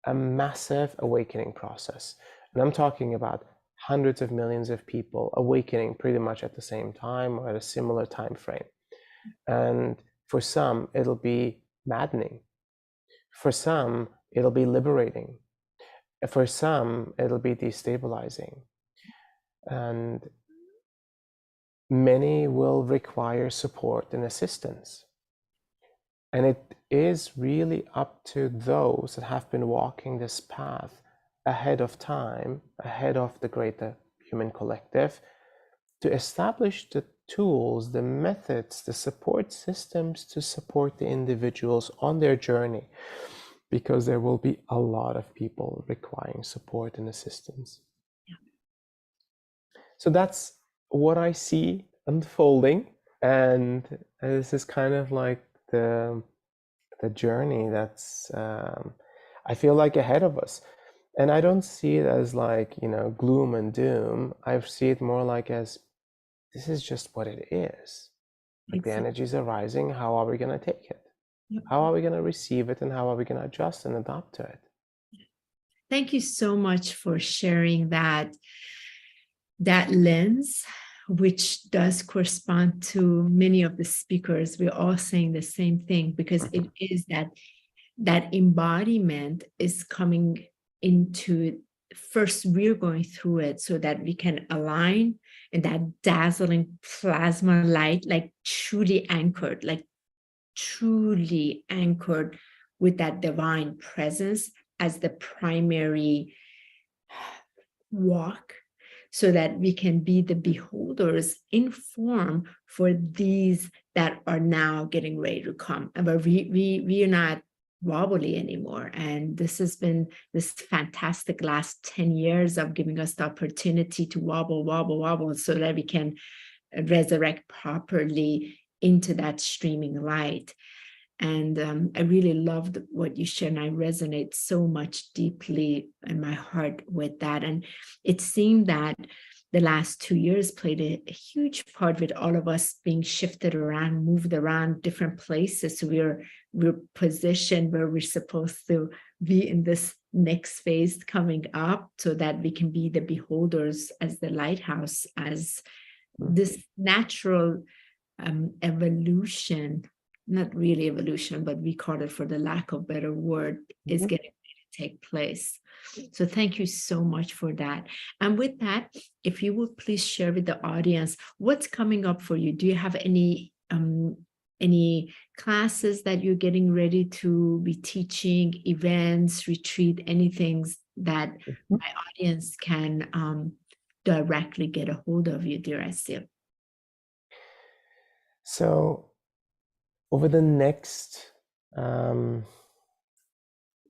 a massive awakening process. And I'm talking about hundreds of millions of people awakening pretty much at the same time or at a similar time frame. And for some, it'll be maddening. For some, it'll be liberating. For some, it'll be destabilizing. And many will require support and assistance. And it is really up to those that have been walking this path ahead of time, ahead of the greater human collective, to establish the tools, the methods, the support systems to support the individuals on their journey, because there will be a lot of people requiring support and assistance. So that's what I see unfolding, and this is kind of like the journey that's I feel like ahead of us. And I don't see it as like, gloom and doom. I see it more like as this is just what it is. Like the energies are rising. How are we going to take it? How are we going to receive it? And how are we going to adjust and adapt to it? Thank you so much for sharing that lens, which does correspond to many of the speakers. We're all saying the same thing, because it is that embodiment is coming into it. First, we're going through it so that we can align in that dazzling plasma light, like truly anchored with that divine presence as the primary walk, so that we can be the beholders in form for these that are now getting ready to come. But we are not wobbly anymore. And this has been this fantastic last 10 years of giving us the opportunity to wobble, so that we can resurrect properly into that streaming light. And I really loved what you shared, and I resonate so much deeply in my heart with that. And it seemed that the last 2 years played a huge part with all of us being shifted around, moved around different places. So we're positioned where we're supposed to be in this next phase coming up, so that we can be the beholders as the lighthouse, as this natural evolution. Not really evolution, but we call it, for the lack of better word, is getting ready to take place. So thank you so much for that. And with that, if you would please share with the audience what's coming up for you. Do you have any classes that you're getting ready to be teaching, events, retreat, anything that my audience can directly get a hold of you, dear Asil? So over the next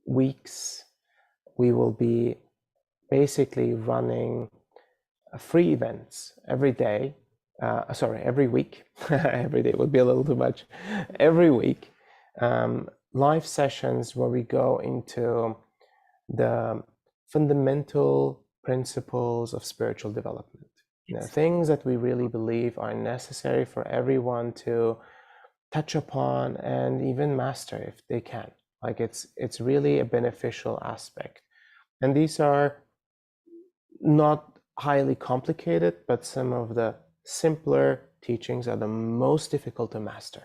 weeks, we will be basically running free events every day. Every week. Every day would be a little too much. Every week, live sessions where we go into the fundamental principles of spiritual development. Things that we really believe are necessary for everyone to touch upon and even master if they can. Like it's really a beneficial aspect. And these are not highly complicated, but some of the simpler teachings are the most difficult to master.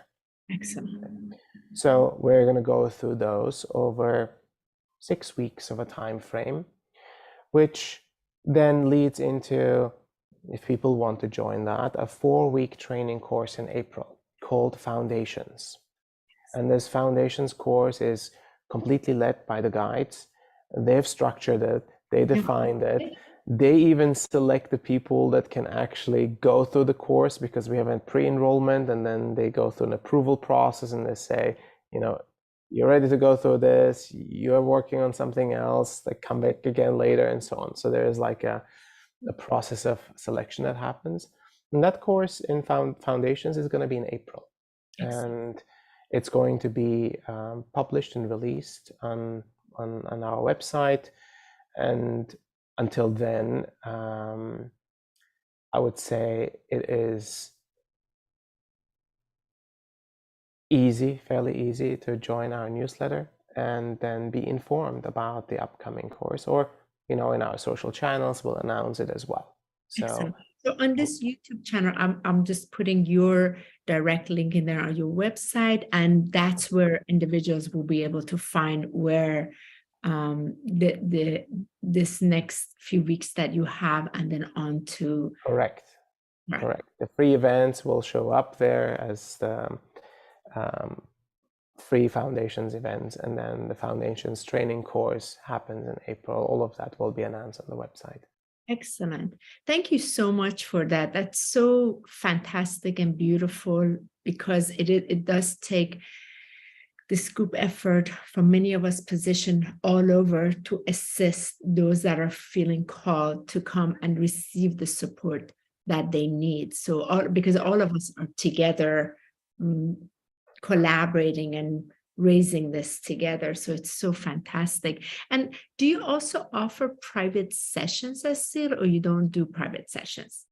Excellent. So we're going to go through those over 6 weeks of a time frame, which then leads into, if people want to join that, a 4-week training course in April called Foundations. And this Foundations course is completely led by the guides. They've structured it, they defined it. They even select the people that can actually go through the course, because we have a pre-enrollment, and then they go through an approval process, and they say, you're ready to go through this, you're working on something else, like come back again later, and so on. So there is like a process of selection that happens. And that course in Foundations is going to be in April. And it's going to be published and released on our website. And until then, I would say it is fairly easy to join our newsletter and then be informed about the upcoming course, or in our social channels, we'll announce it as well. So on this YouTube channel, I'm just putting your direct link in there on your website, and that's where individuals will be able to find where this next few weeks that you have, and then on to. Correct. The free events will show up there as the free Foundations events, and then the Foundations training course happens in April. All of that will be announced on the website. Excellent. Thank you so much for that. That's so fantastic and beautiful, because it does take this group effort from many of us positioned all over to assist those that are feeling called to come and receive the support that they need. So because all of us are together, collaborating and raising this together. So it's so fantastic. And do you also offer private sessions, Asil, or you don't do private sessions?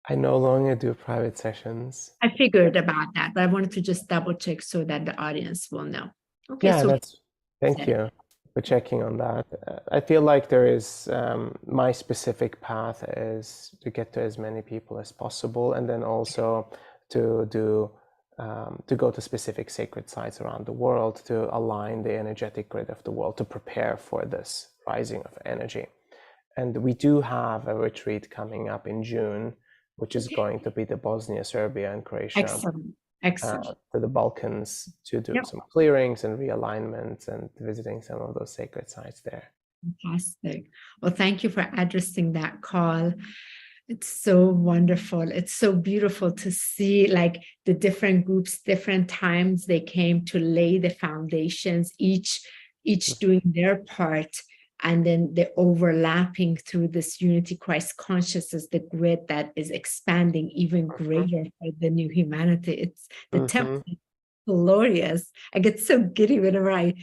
I no longer do private sessions. I figured about that, but I wanted to just double check so that the audience will know. Okay, Yeah, so thank you for checking on that. I feel like there is, my specific path is to get to as many people as possible, and then also to go to specific sacred sites around the world to align the energetic grid of the world to prepare for this rising of energy. And we do have a retreat coming up in June, which is going to be the Bosnia, Serbia, and Croatia. Excellent. To the Balkans to do Yep. some clearings and realignments and visiting some of those sacred sites there. Fantastic. Well, thank you for addressing that call. It's so wonderful. It's so beautiful to see like the different groups, different times they came to lay the foundations, each doing their part. And then the overlapping through this unity Christ consciousness, the grid that is expanding even greater for the new humanity. It's the temple is glorious. I get so giddy whenever I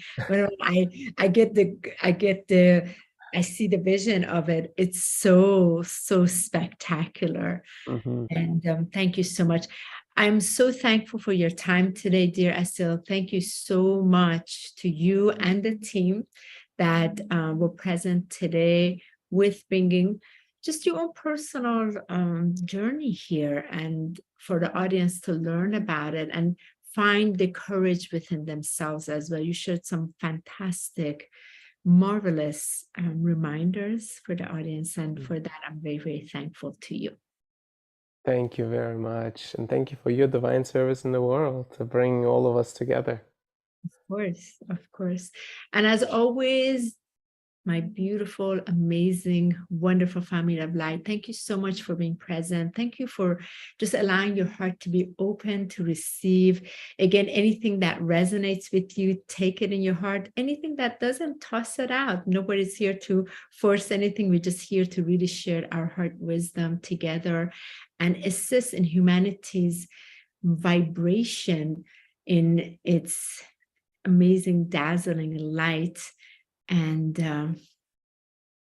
see the vision of it. It's so spectacular. And thank you so much. I'm so thankful for your time today, dear Asil. Thank you so much to you and the team that were present today with bringing just your own personal journey here, and for the audience to learn about it and find the courage within themselves as well. You shared some fantastic, marvelous reminders for the audience, and for that, I'm very, very thankful to you. Thank you very much. And thank you for your divine service in the world to bring all of us together. Of course. And as always, my beautiful, amazing, wonderful family of light, thank you so much for being present. Thank you for just allowing your heart to be open to receive. Again, anything that resonates with you, take it in your heart. Anything that doesn't, toss it out. Nobody's here to force anything. We're just here to really share our heart wisdom together and assist in humanity's vibration in its amazing, dazzling light, and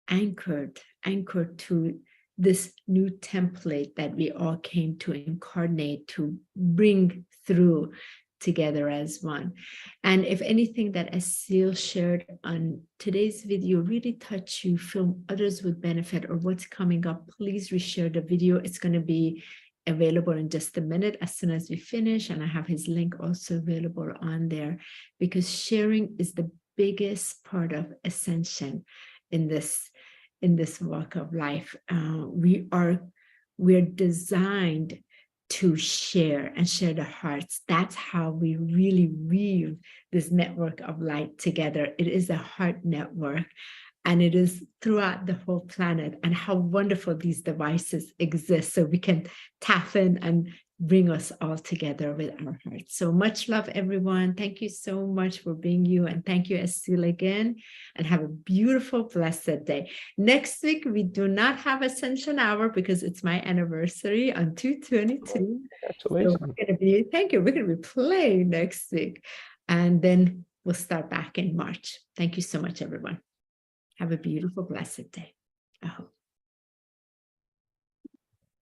anchored to this new template that we all came to incarnate, to bring through together as one. And if anything that Asil shared on today's video really touched you, feel others would benefit, or what's coming up, please reshare the video. It's going to be available in just a minute as soon as we finish, and I have his link also available on there, because sharing is the biggest part of ascension in this walk of life. We're designed to share and share the hearts. That's how we really weave this network of light together. It is a heart network, and it is throughout the whole planet. And how wonderful these devices exist, so we can tap in and bring us all together with our hearts. So much love, everyone. Thank you so much for being you. And thank you, Asil, again. And have a beautiful, blessed day. Next week, we do not have Ascension Hour because it's my anniversary on 2/22. Congratulations. So thank you. We're going to be playing next week. And then we'll start back in March. Thank you so much, everyone. Have a beautiful, blessed day.